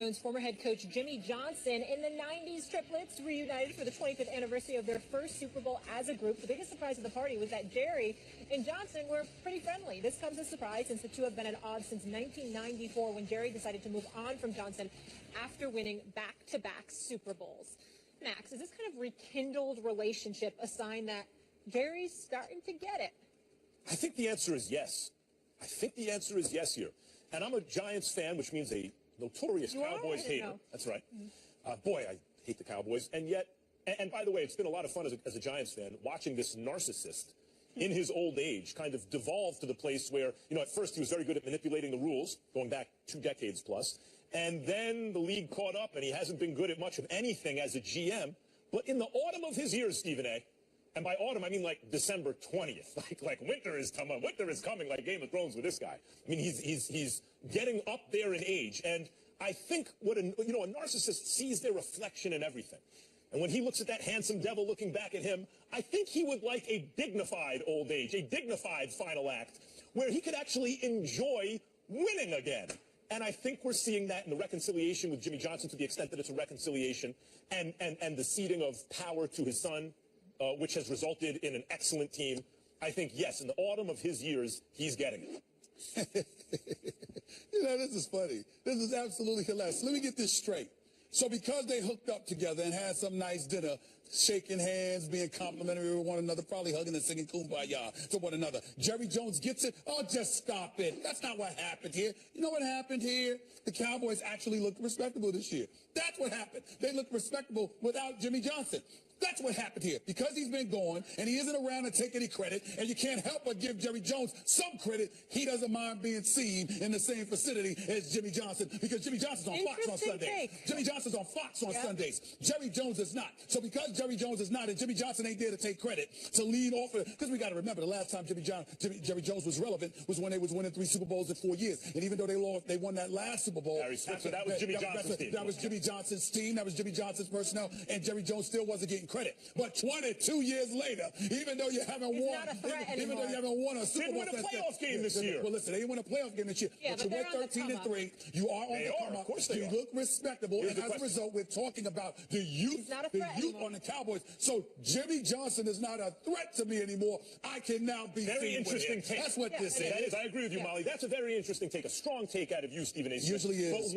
Former head coach Jimmy Johnson and the 90s triplets reunited for the 25th anniversary of their first Super Bowl as a group. The biggest surprise of the party was that Jerry and Johnson were pretty friendly. This comes as a surprise since the two have been at odds since 1994 when Jerry decided to move on from Johnson after winning back-to-back Super Bowls. Max, is this kind of rekindled relationship a sign that Jerry's starting to get it? I think the answer is yes. I think the answer is yes here. And I'm a Giants fan, which means a notorious Cowboys hater. That's right. Boy, I hate the Cowboys. And yet, and by the way, it's been a lot of fun as a Giants fan watching this narcissist in his old age kind of devolve to the place where, you know, at first he was very good at manipulating the rules, going back 2 decades plus. And then the league caught up and he hasn't been good at much of anything as a GM. But in the autumn of his years, Stephen A., and by autumn, I mean like December 20th, like winter is coming, like Game of Thrones with this guy. I mean, he's getting up there in age, and I think what a narcissist sees their reflection in everything. And when he looks at that handsome devil looking back at him, I think he would like a dignified old age, a dignified final act, where he could actually enjoy winning again. And I think we're seeing that in the reconciliation with Jimmy Johnson, to the extent that it's a reconciliation, and the ceding of power to his son, which has resulted in an excellent team. I think, yes, in the autumn of his years, he's getting it. You know, this is funny. This is absolutely hilarious. Let me get this straight. So because they hooked up together and had some nice dinner, shaking hands, being complimentary with one another, probably hugging and singing Kumbaya to one another, Jerry Jones gets it? Oh, just stop it. That's not what happened here. You know what happened here? The Cowboys actually looked respectable this year. That's what happened. They looked respectable without Jimmy Johnson. That's what happened here. Because he's been gone and he isn't around to take any credit, and you can't help but give Jerry Jones some credit, he doesn't mind being seen in the same vicinity as Jimmy Johnson, because Jimmy Johnson's on Fox on Sundays. Jimmy Johnson's on Fox on Sundays. Jerry Jones is not. So because Jerry Jones is not, and Jimmy Johnson ain't there to take credit, to lead off of it, because we got to remember the last time Jerry Jones was relevant was when they was winning 3 Super Bowls in 4 years. And even though they won that last Super Bowl, that was Jimmy Johnson's team. That was Jimmy Johnson's team. That was Jimmy Johnson's personnel, and Jerry Jones still wasn't getting credit. But 22 years later, even though you haven't won, even though you haven't won a Super Bowl, didn't win a playoff game this year. Well, listen, they didn't win a playoff game this year. Yeah, but you went 13-3. You are on the come up. You look respectable, and as a result, we're talking about the youth on the Cowboys. So Jimmy Johnson is not a threat to me anymore. I can now be very interesting take. That's what this is. That is. I agree with you, Molly. That's a very interesting take, a strong take out of you, Stephen A. Usually is.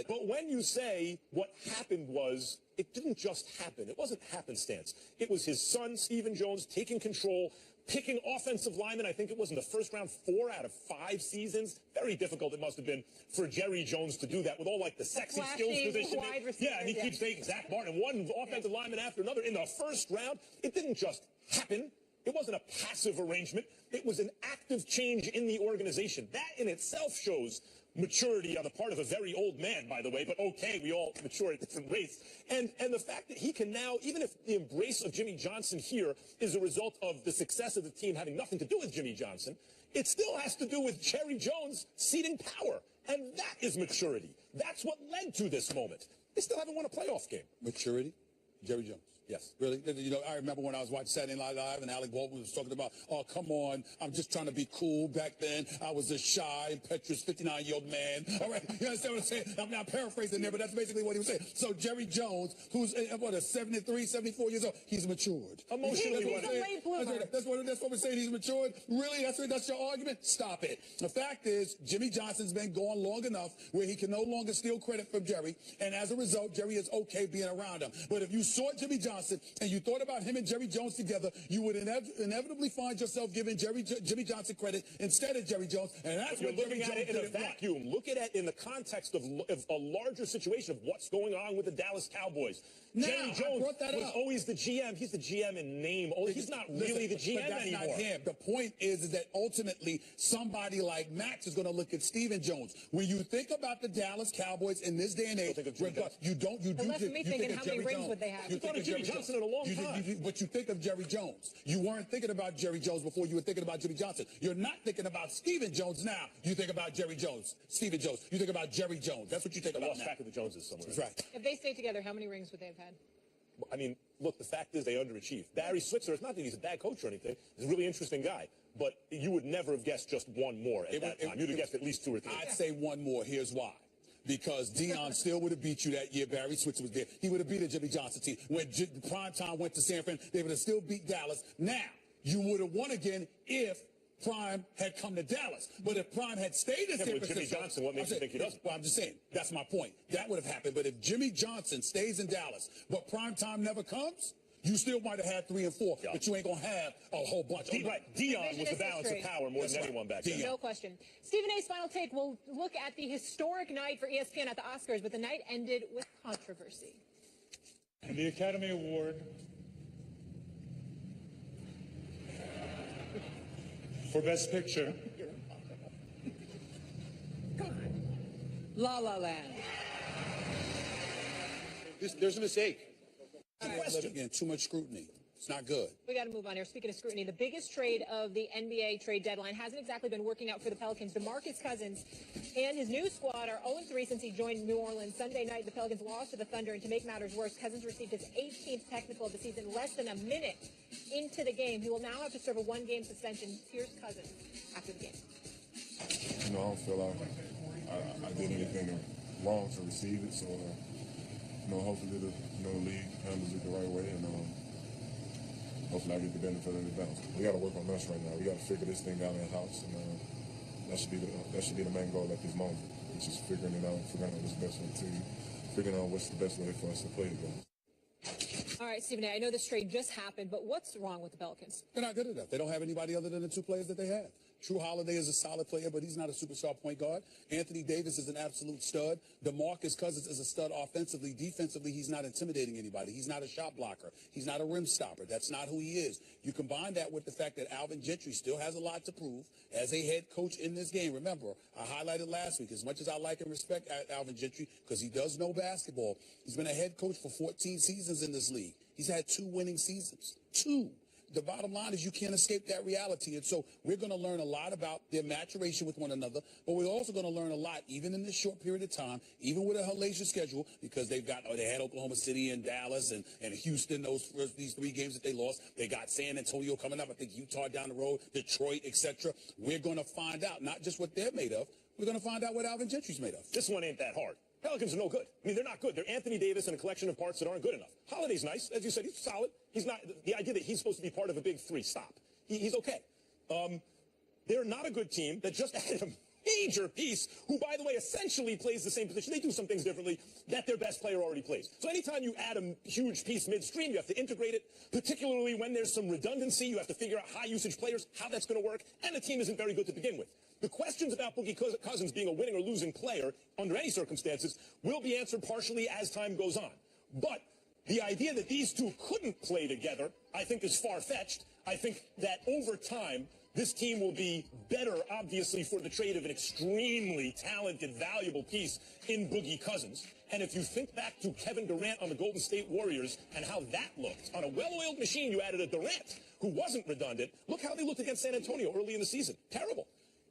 But when you say what happened was, it didn't just happen. It wasn't happenstance. It was his son, Stephen Jones, taking control, picking offensive linemen. I think it was in the first round 4 out of 5 seasons. Very difficult it must have been for Jerry Jones to do that with all like the sexy skills position. Yeah, and he keeps taking Zach Martin, one offensive lineman after another in the first round. It didn't just happen. It wasn't a passive arrangement. It was an active change in the organization. That in itself shows maturity on the part of a very old man, by the way, but okay, we all mature at different rates. And the fact that he can now, even if the embrace of Jimmy Johnson here is a result of the success of the team having nothing to do with Jimmy Johnson, it still has to do with Jerry Jones ceding power. And that is maturity. That's what led to this moment. They still haven't won a playoff game. Maturity? Jerry Jones. Yes. Really? You know, I remember when I was watching Saturday Night Live and Alec Baldwin was talking about, oh, come on, I'm just trying to be cool. Back then, I was a shy, impetuous 59-year-old man. All right, you understand what I'm saying? I'm not paraphrasing there, but that's basically what he was saying. So Jerry Jones, who's, 73, 74 years old, he's matured. Emotionally, he's a late bloomer. That's what we're saying, he's matured? Really? That's your argument? Stop it. The fact is, Jimmy Johnson's been gone long enough where he can no longer steal credit from Jerry, and as a result, Jerry is okay being around him. But if you saw Jimmy Johnson and you thought about him and Jerry Jones together, you would inevitably find yourself giving Jimmy Johnson credit instead of Jerry Jones, and that's what you're looking at it in a vacuum. Look at it in the context of a larger situation of what's going on with the Dallas Cowboys. Now, Jerry Jones was always the GM. He's the GM in name. He's not really the GM that's anymore. Not him. The point is that ultimately somebody like Max is going to look at Stephen Jones. When you think about the Dallas Cowboys in this day and age, you do think of how many rings would they have? You thought of Jimmy Johnson in a long time. But you think of Jerry Jones. You weren't thinking about Jerry Jones before you were thinking about Jimmy Johnson. You're not thinking about Stephen Jones now. You think about Jerry Jones. Stephen Jones. You think about Jerry Jones. That's what you think about now. Lost track of the Joneses somewhere. That's right. If they stayed together, how many rings would they have had? I mean, look, the fact is they underachieved. Barry Switzer, it's not that he's a bad coach or anything. He's a really interesting guy. But you would never have guessed just one more at that time. You'd have guessed at least 2 or 3. I'd say one more. Here's why. because Deion still would have beat you that year. Barry Switzer was there. He would have beat the Jimmy Johnson team. When Primetime went to San Fran, they would have still beat Dallas. Now, you would have won again if Prime had come to Dallas. But if Prime had stayed in San Francisco... Jimmy Johnson, what makes you think he doesn't? Well, I'm just saying, that's my point. That would have happened. But if Jimmy Johnson stays in Dallas, but Primetime never comes... You still might have had 3 and 4, but you ain't going to have a whole bunch of them. Right. Deion was the balance of power more than anyone back then. No question. Stephen A's final take. We'll look at the historic night for ESPN at the Oscars, but the night ended with controversy. And the Academy Award for Best Picture. La La Land. There's a mistake. Again, too much scrutiny. It's not good. We got to move on here. Speaking of scrutiny, the biggest trade of the NBA trade deadline hasn't exactly been working out for the Pelicans. DeMarcus Cousins and his new squad are 0-3 since he joined New Orleans. Sunday night, the Pelicans lost to the Thunder, and to make matters worse, Cousins received his 18th technical of the season less than a minute into the game. He will now have to serve a 1-game suspension. Here's Cousins after the game. I don't feel like I did anything wrong to receive it, so hopefully the league handles it the right way, and hopefully I get the benefit of the balance. We got to work on us right now. We got to figure this thing out in the house, and that should be the main goal at this moment, which is figuring it out, figuring out what's best for the team, figuring out what's the best way for us to play the game. All right, Stephen A., I know this trade just happened, but what's wrong with the Pelicans? They're not good enough. They don't have anybody other than the 2 players that they have. Drew Holiday is a solid player, but he's not a superstar point guard. Anthony Davis is an absolute stud. DeMarcus Cousins is a stud offensively. Defensively, he's not intimidating anybody. He's not a shot blocker. He's not a rim stopper. That's not who he is. You combine that with the fact that Alvin Gentry still has a lot to prove as a head coach in this game. Remember, I highlighted last week, as much as I like and respect Alvin Gentry, because he does know basketball, he's been a head coach for 14 seasons in this league. He's had 2 winning seasons. 2. The bottom line is you can't escape that reality. And so we're going to learn a lot about their maturation with one another, but we're also going to learn a lot, even in this short period of time, even with a hellacious schedule, because they had Oklahoma City and Dallas and Houston, these 3 games that they lost. They got San Antonio coming up, I think Utah down the road, Detroit, etc. We're going to find out not just what they're made of, we're going to find out what Alvin Gentry's made of. This one ain't that hard. Pelicans are no good. I mean, they're not good. They're Anthony Davis and a collection of parts that aren't good enough. Holiday's nice. As you said, he's solid. He's not, the idea that he's supposed to be part of a big 3, stop. He's okay. They're not a good team that just added a major piece who, by the way, essentially plays the same position. They do some things differently that their best player already plays. So anytime you add a huge piece midstream, you have to integrate it, particularly when there's some redundancy. You have to figure out high usage players, how that's going to work, and the team isn't very good to begin with. The questions about Boogie Cousins being a winning or losing player under any circumstances will be answered partially as time goes on. But the idea that these 2 couldn't play together, I think, is far-fetched. I think that over time, this team will be better, obviously, for the trade of an extremely talented, valuable piece in Boogie Cousins. And if you think back to Kevin Durant on the Golden State Warriors and how that looked, on a well-oiled machine, you added a Durant who wasn't redundant. Look how they looked against San Antonio early in the season. Terrible.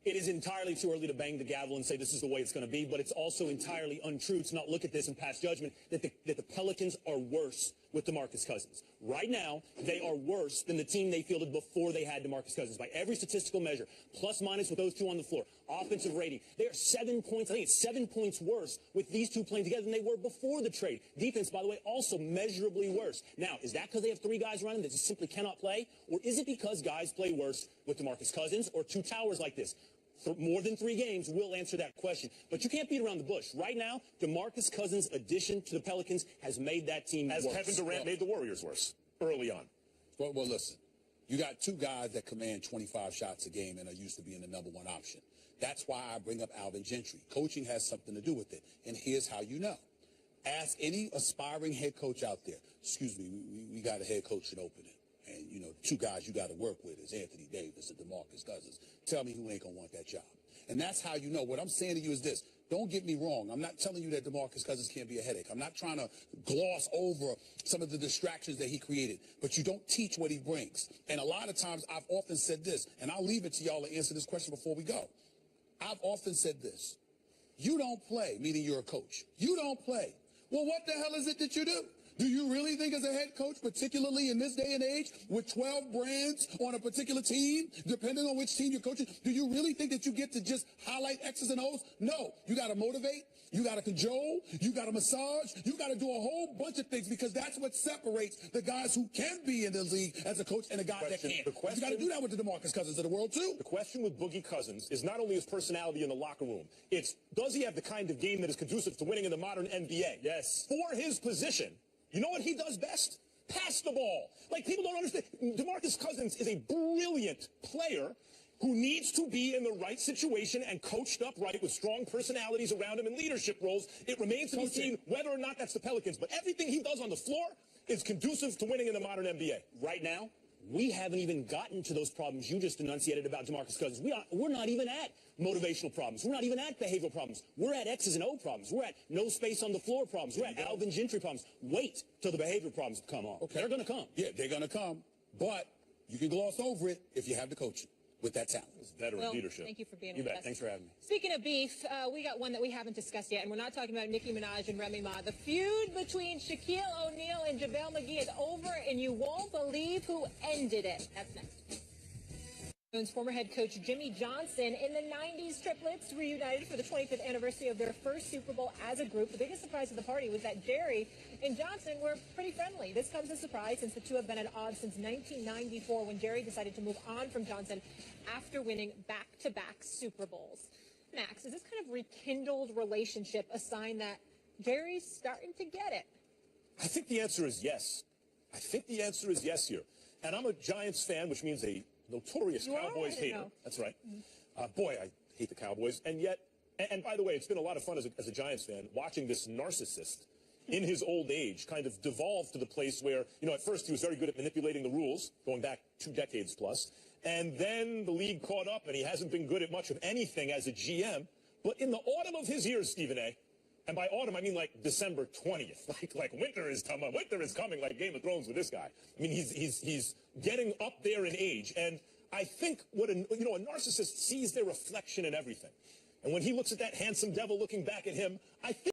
It is entirely too early to bang the gavel and say this is the way it's going to be, but it's also entirely untrue to not look at this and pass judgment that the Pelicans are worse with DeMarcus Cousins. Right now, they are worse than the team they fielded before they had DeMarcus Cousins by every statistical measure, plus minus with those 2 on the floor. Offensive rating, they are 7 points, I think it's 7 points worse with these 2 playing together than they were before the trade. Defense, by the way, also measurably worse. Now, is that because they have 3 guys running that just simply cannot play? Or is it because guys play worse with DeMarcus Cousins or 2 towers like this? For more than 3 games, we'll answer that question. But you can't beat around the bush. Right now, DeMarcus Cousins' addition to the Pelicans has made that team worse. As Kevin Durant made the Warriors worse early on. Well, listen, you got 2 guys that command 25 shots a game and are used to being the number 1 option. That's why I bring up Alvin Gentry. Coaching has something to do with it. And here's how you know. Ask any aspiring head coach out there. Excuse me, we got a head coach in opening. And, 2 guys you got to work with is Anthony Davis and DeMarcus Cousins. Tell me who ain't going to want that job. And that's how you know. What I'm saying to you is this. Don't get me wrong. I'm not telling you that DeMarcus Cousins can't be a headache. I'm not trying to gloss over some of the distractions that he created. But you don't teach what he brings. And a lot of times I've often said this, and I'll leave it to y'all to answer this question before we go. I've often said this. You don't play, meaning you're a coach. You don't play. Well, what the hell is it that you do? Do you really think as a head coach, particularly in this day and age, with 12 brands on a particular team, depending on which team you're coaching, do you really think that you get to just highlight X's and O's? No. You got to motivate. You got to cajole. You got to massage. You got to do a whole bunch of things because that's what separates the guys who can be in the league as a coach and the guys that can't. You got to do that with the DeMarcus Cousins of the world, too. The question with Boogie Cousins is not only his personality in the locker room. It's, does he have the kind of game that is conducive to winning in the modern NBA? Yes. For his position, you know what he does best? Pass the ball. Like, people don't understand. DeMarcus Cousins is a brilliant player who needs to be in the right situation and coached up right with strong personalities around him in leadership roles. It remains to be seen whether or not that's the Pelicans. But everything he does on the floor is conducive to winning in the modern NBA. Right now, we haven't even gotten to those problems you just enunciated about DeMarcus Cousins. We're not even at motivational problems. We're not even at behavioral problems. We're at X's and O problems. We're at no space on the floor problems. We're at Alvin Gentry problems. Wait till the behavioral problems come on. Okay. They're going to come. Yeah, they're going to come. But you can gloss over it if you have the coaching with that talent. It's veteran leadership. Thank you for being You with bet. us. Thanks for having me. Speaking of beef, we got one that we haven't discussed yet, and we're not talking about Nicki Minaj and Remy Ma. The feud between Shaquille O'Neal and JaVale McGee is over, and you won't believe who ended it. That's next. Former head coach Jimmy Johnson and the 90s triplets reunited for the 25th anniversary of their first Super Bowl as a group. The biggest surprise of the party was that Jerry and Johnson were pretty friendly. This comes as a surprise since the two have been at odds since 1994 when Jerry decided to move on from Johnson after winning back-to-back Super Bowls. Max, is this kind of rekindled relationship a sign that Jerry's starting to get it? I think the answer is yes. I think the answer is yes here. And I'm a Giants fan, which means a notorious Cowboys hater. That's right. Boy, I hate the Cowboys. And yet, and by the way, it's been a lot of fun as a Giants fan watching this narcissist in his old age kind of devolve to the place where, you know, at first he was very good at manipulating the rules, going back 2 decades plus. And then the league caught up and he hasn't been good at much of anything as a GM. But in the autumn of his years, Stephen A., and by autumn, I mean like December 20th, like winter is coming, like Game of Thrones with this guy. I mean, he's getting up there in age. And I think what a narcissist sees their reflection in everything. And when he looks at that handsome devil looking back at him, I think